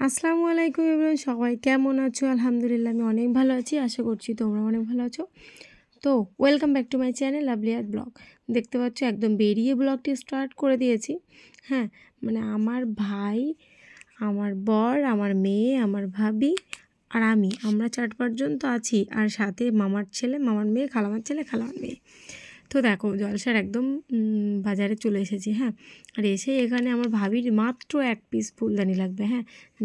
আসসালামু আলাইকুম এভরিওয়ান, সবাই কেমন আছো? আলহামদুলিল্লাহ আমি অনেক ভালো আছি। আশা করছি তোমরা অনেক ভালো আছো। তো welcome back to my channel লাভলিয়ার ব্লগ। দেখতে পাচ্ছ একদম বেরিয়ে ব্লগটি স্টার্ট করে দিয়েছি। হ্যাঁ, মানে আমার ভাই, আমার বর, আমার মেয়ে, আমার ভাবি আর আমরা 4-5 জন তো আছি, আর সাথে মামার ছেলে, মামার মেয়ে, খালামার ছেলে, খালামার মেয়ে। তো দেখো জলসার একদম বাজারে চলে এসেছি। হ্যাঁ, আর এসে এখানে আমার ভাবির মাত্র 1 পিস ফুলদানি লাগবে। হ্যাঁ,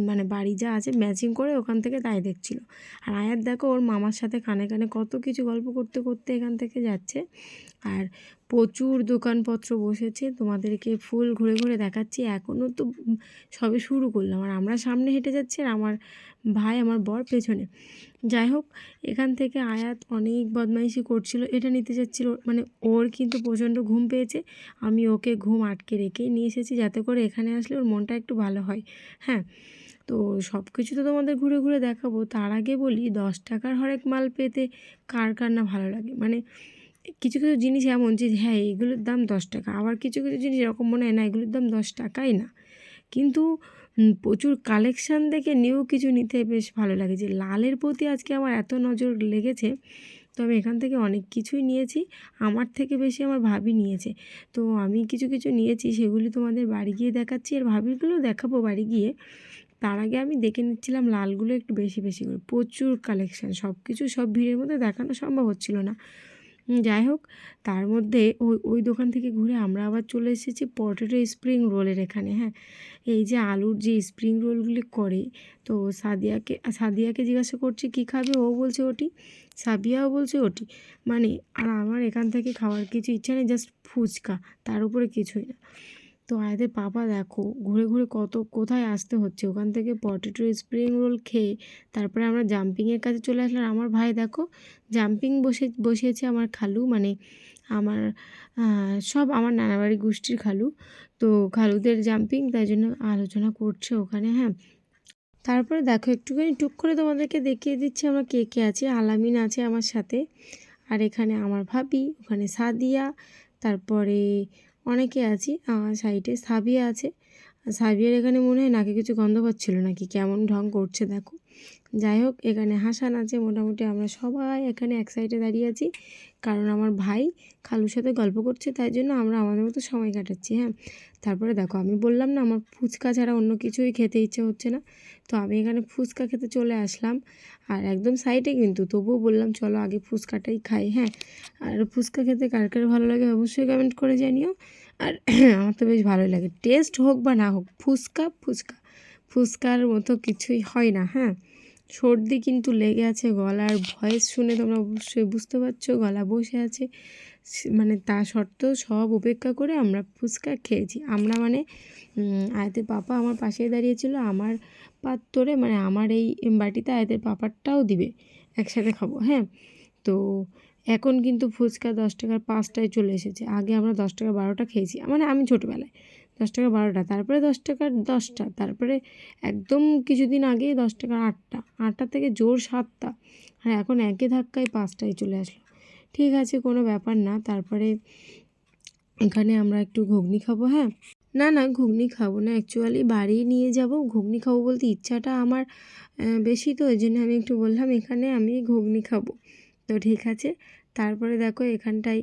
মানে বাড়ি যা আছে ম্যাচিং করে ওখান থেকে তাই দেখছিল। আর আয়াত দেখো ওর মামার সাথে কানে কানে কত কিছু গল্প করতে করতে এখান থেকে যাচ্ছে। আর প্রচুর দোকানপত্র বসেছে, তোমাদেরকে ফুল ঘুরে ঘুরে দেখাচ্ছি। এখনও তো সবে শুরু করলাম, আর আমরা সামনে হেঁটে যাচ্ছি আর আমার ভাই, আমার বর পেছনে। যাই হোক, এখান থেকে আয়াত অনেক বদমাইশি করছিল, এটা নিতে যাচ্ছিল। মানে ওর কিন্তু প্রচণ্ড ঘুম পেয়েছে, আমি ওকে ঘুম আটকে রেখেই নিয়ে এসেছি যাতে করে এখানে আসলে ওর মনটা একটু ভালো হয়। হ্যাঁ, তো সব কিছু তো তোমাদের ঘুরে ঘুরে দেখাবো। তার আগে বলি, 10 টাকার হরেক মাল পেতে কার কার না ভালো লাগে। মানে কিছু কিছু জিনিস এমন যে হ্যাঁ এগুলোর দাম 10 টাকা, আবার কিছু কিছু জিনিস এরকম মনে হয় না এগুলোর দাম 10 টাকাই না। কিন্তু প্রচুর কালেকশান দেখে নিয়েও কিছু নিতে বেশ ভালো লাগে। যে লালের প্রতি আজকে আমার এত নজর লেগেছে, তো আমি এখান থেকে অনেক কিছুই নিয়েছি। আমার থেকে বেশি আমার ভাবি নিয়েছে। তো আমি কিছু কিছু নিয়েছি, সেগুলি তোমাদের বাড়ি গিয়ে দেখাচ্ছি, আর ভাবিগুলো দেখাবো বাড়ি গিয়ে। তার আগে আমি দেখে নিচ্ছিলাম লালগুলো একটু বেশি বেশি করে। প্রচুর কালেকশান, সব কিছু সব ভিড়ের মধ্যে দেখানো সম্ভব হচ্ছিল না। যাই হোক, তার মধ্যে ওই দোকান থেকে ঘুরে আমরা আবার চলে এসেছি পটেটো স্প্রিং রোলের এখানে। হ্যাঁ, এই যে আলুর যে স্প্রিং রোলগুলি করে, তো সাদিয়াকে জিজ্ঞাসা করছি কী খাবে, ও বলছে ওটি, সাবিয়াও বলছে ওটি। মানে আর আমার এখান থেকে খাওয়ার কিছু ইচ্ছা নেই, জাস্ট ফুচকা, তার উপরে কিছুই না। তো আয়াদের পাপা দেখো ঘুরে ঘুরে কোথায় আসতে হচ্ছে। ওখান থেকে পটেটো স্প্রিং রোল খেয়ে তারপরে আমরা জাম্পিংয়ের কাছে চলে আসলাম। আমার ভাই দেখো জাম্পিং বসিয়েছে আমার খালু, মানে আমার সব আমার নানাবাড়ি গোষ্ঠীর খালু। তো খালুদের জাম্পিং, তাই জন্য আলোচনা করছে ওখানে। হ্যাঁ, তারপরে দেখো একটুখানি টুক করে তোমাদেরকে দেখিয়ে দিচ্ছি আমরা কে কে আছি। আলামিন আছে আমার সাথে, আর এখানে আমার ভাবি, ওখানে সাদিয়া, তারপরে অনেকে আছি। সাইডে সাবিয়া আছে। সাবিয়ার এখানে মনে হয় নাকে কিছু গন্ধ পাচ্ছিল নাকি, কেমন ঢং করছে দেখো। যাই হোক, এখানে হাসান আছে। মোটামুটি আমরা সবাই এখানে এক সাইডে দাঁড়িয়ে আছি, কারণ আমার ভাই খালুর সাথে গল্প করছে, তাই জন্য আমরা আমাদের মতো সময় কাটাচ্ছি। হ্যাঁ, তারপরে দেখো আমি বললাম না আমার ফুচকা ছাড়া অন্য কিছুই খেতে ইচ্ছে হচ্ছে না, তো আমি এখানে ফুচকা খেতে চলে আসলাম। আর একদম সাইডে কিন্তু, তবুও বললাম চলো আগে ফুচকাটাই খাই। হ্যাঁ, আর ফুচকা খেতে কার কার ভালো লাগে অবশ্যই কমেন্ট করে জানিও। আর আমার তো বেশ ভালোই লাগে, টেস্ট হোক বা না হোক, ফুচকা ফুচকা ফুচকার মতো কিছুই হয় না। হ্যাঁ, সর্দি কিন্তু লেগে আছে, গলার ভয়েস শুনে তোমরা অবশ্যই বুঝতে পারছো গলা বসে আছে। মানে তা সত্ত্বেও সব উপেক্ষা করে আমরা ফুচকা খেয়েছি। আমরা মানে আয়াতের পাপা আমার পাশেই দাঁড়িয়েছিল, আমার পাত্তরে, মানে আমার এই বাটিতে আয়াতের পাপারটাও দিবে, একসাথে খাবো। হ্যাঁ, তো এখন কিন্তু ফুচকা 10 টাকার 5টায় চলে এসেছে। আগে আমরা 10 টাকা 12টা খেয়েছি, মানে আমি ছোটোবেলায় 10 টাকা 12টা, তারপরে 10 টাকার 10টা, তারপরে একদম কিছুদিন আগেই 10 টাকার 8টা, 8টা থেকে জোর 7টা, আর এখন একে ধাক্কায় 5টায় চলে আসলো। ঠিক আছে, কোনো ব্যাপার না। তারপরে এখানে আমরা একটু ঘুগনি খাবো। হ্যাঁ, না না ঘুগনি খাবো না, অ্যাকচুয়ালি বাড়ি নিয়ে যাব। ঘুগনি খাবো বলতে ইচ্ছাটা আমার বেশি, তো ওই জন্য আমি একটু বললাম এখানে আমি ঘুগনি খাবো। তো ঠিক আছে। তারপরে দেখো এখানটায়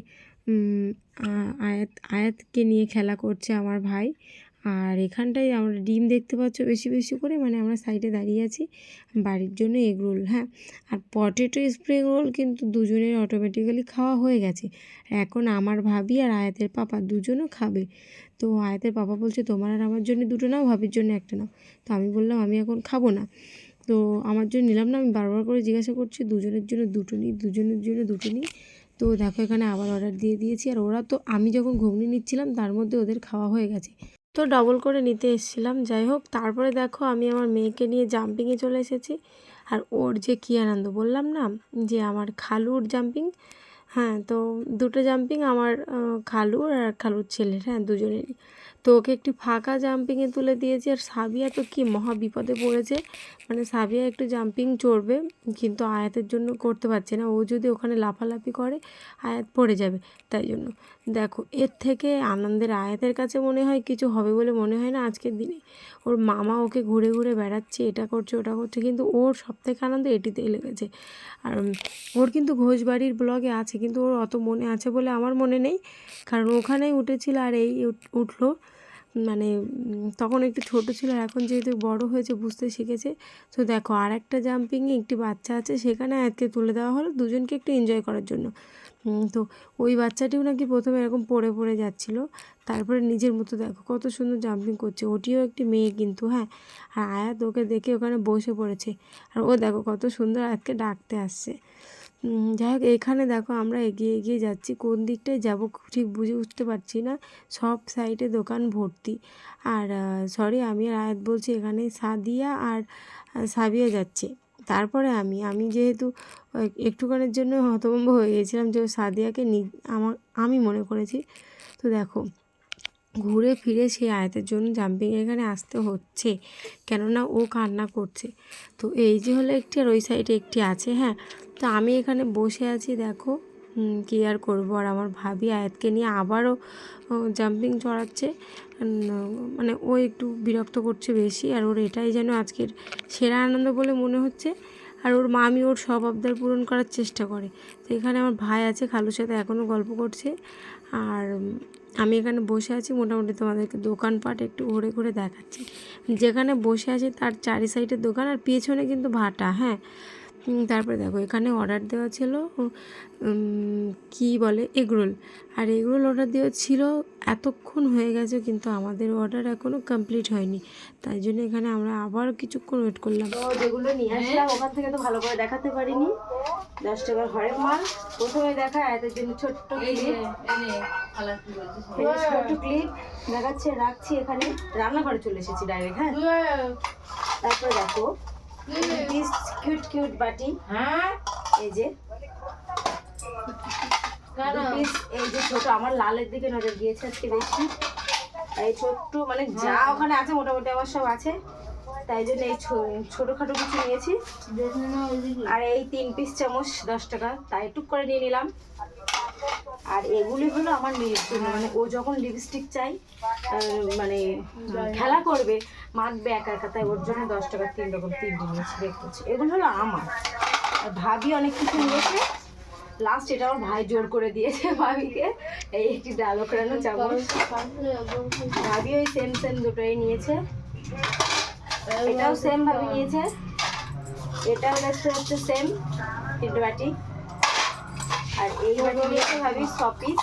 আয়াতকে নিয়ে খেলা করছে আমার ভাই। আর এখানটায় আমরা ডিম দেখতে পাচ্ছ বেশি বেশি করে, মানে আমরা সাইডে দাঁড়িয়ে আছি বাড়ির জন্য এগ রোল। হ্যাঁ, আর পটেটো স্প্রিং রোল কিন্তু দুজনের অটোমেটিক্যালি খাওয়া হয়ে গেছে। এখন আমার ভাবি আর আয়াতের পাপা দুজনও খাবে। তো আয়াতের পাপা বলছে তোমার আর আমার জন্য দুটো নাও, ভাবির জন্য একটা নাও। তো আমি বললাম আমি এখন খাবো না, তো আমার জন্য নিলাম না। আমি বারবার করে জিজ্ঞাসা করছি দুজনের জন্য দুটো নিই, দুজনের জন্য দুটো নিই। তো দেখো এখানে আবার অর্ডার দিয়ে দিয়েছি, আর ওরা তো আমি যখন ঘুগনি নিচ্ছিলাম তার মধ্যে ওদের খাওয়া হয়ে গেছে, তো ডবল করে নিতে এসেছিলাম। যাই হোক, তারপরে দেখো আমি আমার মেয়েকে নিয়ে জাম্পিংয়ে চলে এসেছি। আর ওর যে কী আনন্দ, বললাম না যে আমার খালুর জাম্পিং, হ্যাঁ, তো দুটো জাম্পিং আমার খালুর আর খালুর ছেলের, হ্যাঁ দুজনেরই। তো ওকে একটি ফাঁকা জাম্পিংয়ে তুলে দিয়েছি। আর সাবিয়া তো কি মহা বিপদে পড়েছে, মানে সাবিয়া একটু জাম্পিং চড়বে কিন্তু আয়াতের জন্য করতে পারছে না। ও যদি ওখানে লাফালাফি করে আয়াত পড়ে যাবে, তাই জন্য দেখো এর থেকে আনন্দের আয়াতের কাছে মনে হয় কিছু হবে বলে মনে হয় না আজকের দিনে। ওর মামা ওকে ঘুরে ঘুরে বেড়াচ্ছে, এটা করছে ওটা করছে, কিন্তু ওর সবথেকে আনন্দ এটিতেই লেগেছে। আর ওর কিন্তু ঘোষবাড়ির ব্লগে আছে, কিন্তু ওর অত মনে আছে বলে আমার মনে নেই, কারণ ওখানেই উঠেছিল আর এই উঠলো। মানে তখন একটু ছোট ছিল, আর এখন যেহেতু বড় হয়েছে বুঝতে শিখেছে। তো দেখো আর একটা জাম্পিংয়ে একটি বাচ্চা আছে, সেখানে আজকে তুলে দেওয়া হলো দুজনকে একটু এনজয় করার জন্য। তো ওই বাচ্চাটিও নাকি প্রথমে এরকম পড়ে পড়ে যাচ্ছিলো, তারপরে নিজের মতো দেখো কত সুন্দর জাম্পিং করছে। ওটিও একটি মেয়ে কিন্তু, হ্যাঁ। আর আয়াত ওকে দেখে ওখানে বসে পড়েছে, আর ও দেখো কত সুন্দর আয়াতকে ডাকতে আসছে। যাই হোক, এখানে দেখো আমরা এগিয়ে এগিয়ে যাচ্ছি, কোন দিকটায় যাব ঠিক বুঝে উঠতে পারছি না। সব সাইডে দোকান ভর্তি। আর সরি, আমি আর আয়াত বলছি, এখানে সাদিয়া আর সাবিয়া যাচ্ছে। তারপরে আমি যেহেতু একটুখানের জন্য হতভম্ব হয়ে গিয়েছিলাম যে সাদিয়াকে আমি মনে করেছি। তো দেখো ঘুরে ফিরে সেই আয়াতের জন্য জাম্পিং এখানে আসতে হচ্ছে, কেননা ও কান্না করছে। তো এই যে হলো একটি, আর ওই সাইডে একটি আছে, হ্যাঁ। তো আমি এখানে বসে আছি, দেখো কী আর করবো। আর আমার ভাবি আয়াতকে নিয়ে আবারও জাম্পিং চড়াচ্ছে, মানে ও একটু বিরক্ত করছে বেশি। আর ওর এটাই যেন আজকের সেরা আনন্দ বলে মনে হচ্ছে। আর ওর মামি ওর সব আবদার পূরণ করার চেষ্টা করে। তো এখানে আমার ভাই আছে, খালুর সাথে এখনও গল্প করছে। আর আমি এখানে বসে আছি, মোটামুটি তোমাদেরকে দোকানপাট একটু ঘুরে ঘুরে দেখাচ্ছি। যেখানে বসে আছি তার চারি সাইডের দোকান, আর পেছনে কিন্তু ভাটা, হ্যাঁ। তারপরে দেখো এখানে অর্ডার দেওয়া ছিল কি বলে এগরোল, আর এগরোল অর্ডার দেওয়া ছিল, এতক্ষণ হয়ে গেছে কিন্তু আমাদের অর্ডার এখনও কমপ্লিট হয়নি। তাই জন্য এখানে আমরা আবার কিছুক্ষণ ওয়েট করলাম। তো যেগুলো নিয়ে আসলাম ওখান থেকে তো ভালো করে দেখাতে পারিনি, 10 টাকার হরেক মাল। প্রথমে দেখা এদের জন্য ছোট্ট ক্লিপ দেখাচ্ছে, রাখছি এখানে, রান্নাঘরে চলে এসেছি ডাইরেক্ট, হ্যাঁ। তারপরে দেখো কিউট কিউট বাটি, হ্যাঁ এই যে এই যে ছোট, আমার লালের দিকে নজর গিয়েছে আজকে বেশি। এই ছোট্ট মানে যা ওখানে আছে মোটামুটি আমার সব আছে, তাই জন্য এই ছোটোখাটো কিছু নিয়েছি। আর এই 3 পিস চামচ 10 টাকা, তাই টুক করে নিয়ে নিলাম। আর এগুলি হলো আমার মেয়ের জন্য, মানে ও যখন লিপস্টিক চাই, মানে খেলা করবে মাখবে একা একা, তাই ওর জন্য 10 টাকা 3 রকম 3টি নিয়েছি, দেখতেছি। এগুলো হলো আমার। আর ভাবি অনেক কিছু নিয়েছে, লাস্ট এটা আমার ভাই জোর করে দিয়েছে ভাবিকে, এই একটি ডাল ওখরানো চামচ। ভাবি ওই সেম দুটোই নিয়েছে, এটাও সেম ভাবে নিয়েছে, এটা হচ্ছে সেম 3টে বাটি। আর এই বাটি নিয়েছে ভাবি 6 পিস,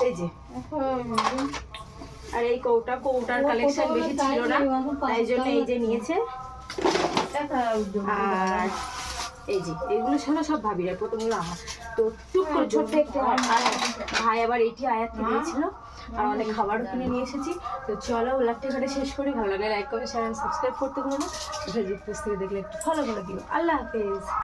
এই যে। আর এই কৌটার কালেকশন বেশি ছিল না, তাই জন্য এই যে নিয়েছে। আর এই যে এগুলো সব ভাবিরা, প্রথমগুলো আমার। তো টুক করে ছোট্ট একটা ভাই আবার এটি আয়াতকে দিয়েছিল, আর অনেক খাবারও কিনে নিয়ে এসেছি। তো চলো ব্লগটা এখানে শেষ করি। ভালো লাগলে লাইক করে শেয়ার সাবস্ক্রাইব করতে ভুলো না। ফেসবুক পেজ থেকে দেখলে একটু ফলো করে দিও। আল্লাহ হাফেজ।